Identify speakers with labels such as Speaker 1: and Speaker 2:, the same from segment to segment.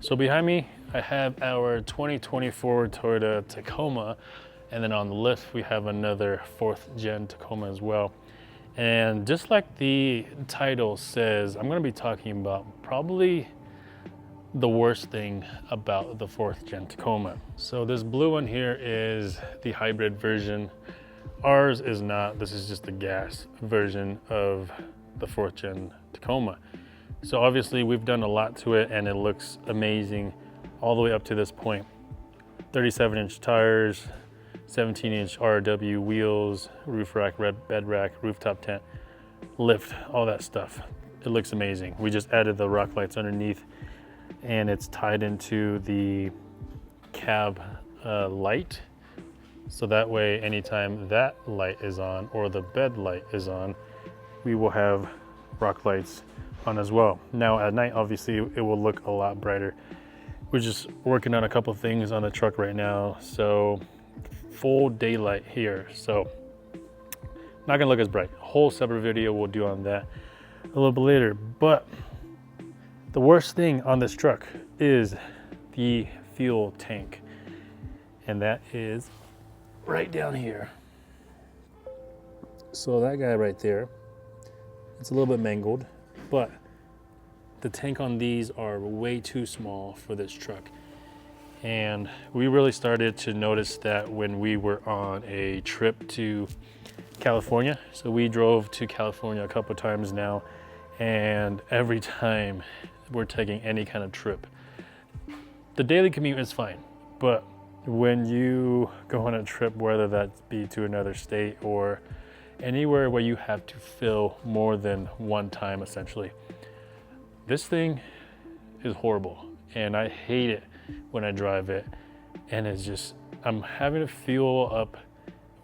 Speaker 1: So behind me, I have our 2024 Toyota Tacoma, and then on the lift, we have another 4th gen Tacoma as well. And just like the title says, I'm gonna be talking about probably the worst thing about the 4th gen Tacoma. So this blue one here is the hybrid version. Ours is not, this is just the gas version of the 4th gen Tacoma. So obviously we've done a lot to it and it looks amazing all the way up to this point. 37-inch tires, 17-inch RW wheels, roof rack, bed rack, rooftop tent, lift, all that stuff. It looks amazing. We just added the rock lights underneath and it's tied into the cab light. So that way, anytime that light is on or the bed light is on, we will have rock lights on as well. Now at night, obviously it will look a lot brighter. We're just working on a couple things on the truck right now. So full daylight here. So not gonna look as bright. A whole separate video we'll do on that a little bit later. But the worst thing on this truck is the fuel tank. And that is right down here. So that guy right there, it's a little bit mangled, but the tank on these are way too small for this truck. And we really started to notice that when we were on a trip to California. So we drove to California a couple times now, and every time we're taking any kind of trip, the daily commute is fine, but when you go on a trip, whether that be to another state or anywhere where you have to fill more than one time, essentially, this thing is horrible and I hate it when I drive it. And it's just, I'm having to fuel up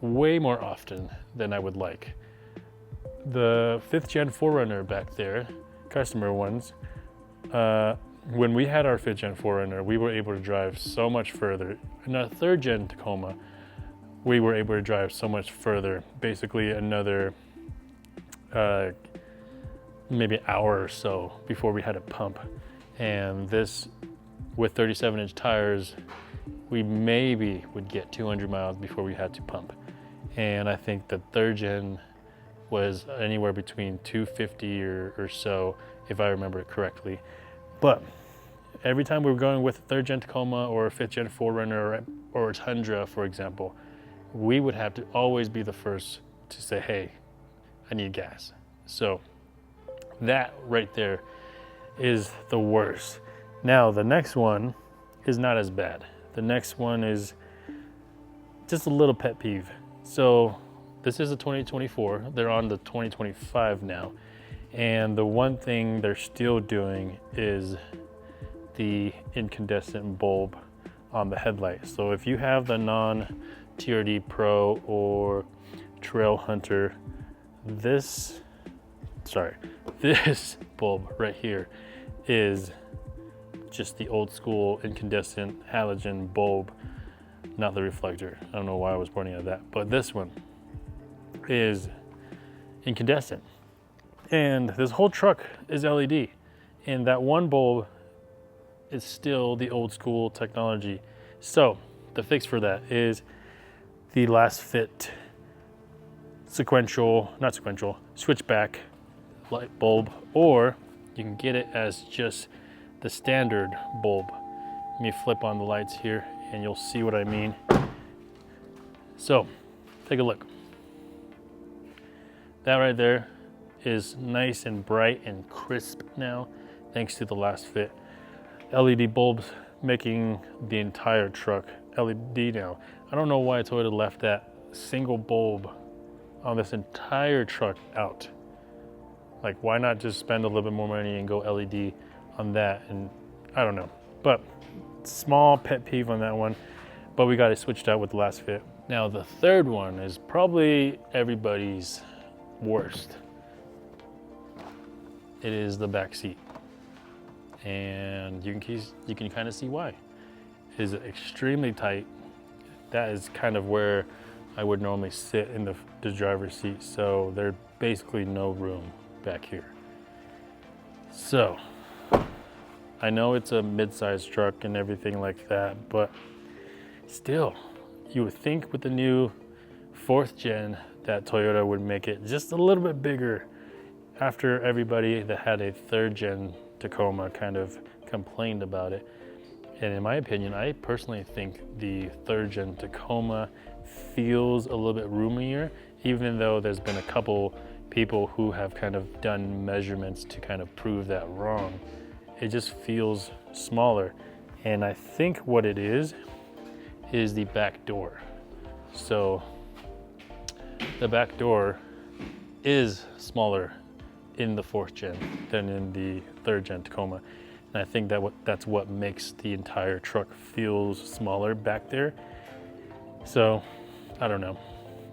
Speaker 1: way more often than I would like. The 5th gen 4Runner back there, customer ones, when we had our 5th gen 4Runner, we were able to drive so much further. In our 3rd gen Tacoma, we were able to drive so much further, basically another maybe an hour or so before we had to pump. And this, with 37-inch tires, we maybe would get 200 miles before we had to pump. And I think the 3rd gen was anywhere between 250 or so, if I remember it correctly. But every time we were going with a 3rd gen Tacoma or a 5th gen 4Runner or a Tundra, for example, we would have to always be the first to say, hey, I need gas. So that right there is the worst. Now the next one is not as bad. The next one is just a little pet peeve. So this is a 2024, they're on the 2025 now. And the one thing they're still doing is the incandescent bulb on the headlight. So if you have the non-TRD Pro or Trail Hunter, this bulb right here is just the old school incandescent halogen bulb, not the reflector. I don't know why I was pointing at that, but this one is incandescent. And this whole truck is LED. And that one bulb is still the old school technology. So the fix for that is the Lasfit switchback light bulb, or you can get it as just the standard bulb. Let me flip on the lights here and you'll see what I mean. So take a look. That right there is nice and bright and crisp now, thanks to the Lasfit LED bulbs, making the entire truck LED now. I don't know why Toyota left that single bulb on this entire truck out. Like, why not just spend a little bit more money and go LED on that? And I don't know, but small pet peeve on that one, but we got it switched out with the Lasfit. Now the third one is probably everybody's worst. It is the back seat, and you can kind of see why. It is extremely tight. That is kind of where I would normally sit in the driver's seat, so there's basically no room back here. So I know it's a mid-sized truck and everything like that, but still, you would think with the new 4th gen that Toyota would make it just a little bit bigger after everybody that had a 3rd gen Tacoma kind of complained about it. And in my opinion, I personally think the 3rd gen Tacoma feels a little bit roomier, even though there's been a couple people who have kind of done measurements to kind of prove that wrong. It just feels smaller. And I think what it is the back door. So the back door is smaller in the 4th gen than in the 3rd gen Tacoma. And I think that's what makes the entire truck feels smaller back there. So I don't know.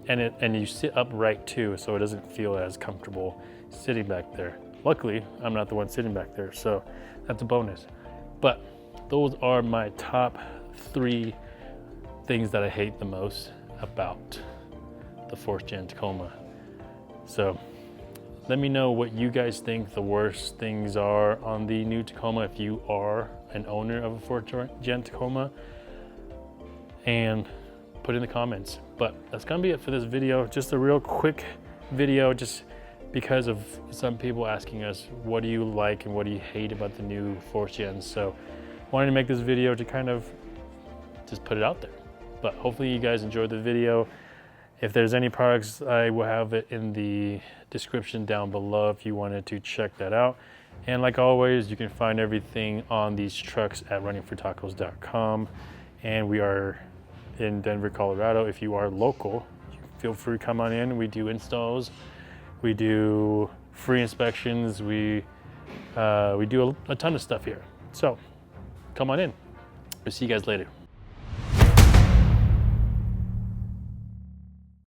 Speaker 1: And you sit upright too, so it doesn't feel as comfortable sitting back there. Luckily, I'm not the one sitting back there, so that's a bonus. But those are my top 3 things that I hate the most about the 4th gen Tacoma. So let me know what you guys think the worst things are on the new Tacoma if you are an owner of a 4th gen Tacoma, and put in the comments. But that's gonna be it for this video. Just a real quick video, just because of some people asking us, what do you like and what do you hate about the new 4th gen? So wanted to make this video to kind of just put it out there. But hopefully you guys enjoyed the video. If there's any products, I will have it in the description down below if you wanted to check that out. And like always, you can find everything on these trucks at runningfortacos.com. And we are in Denver, Colorado. If you are local, feel free to come on in. We do installs, we do free inspections, we do a ton of stuff here. So come on in. We'll see you guys later.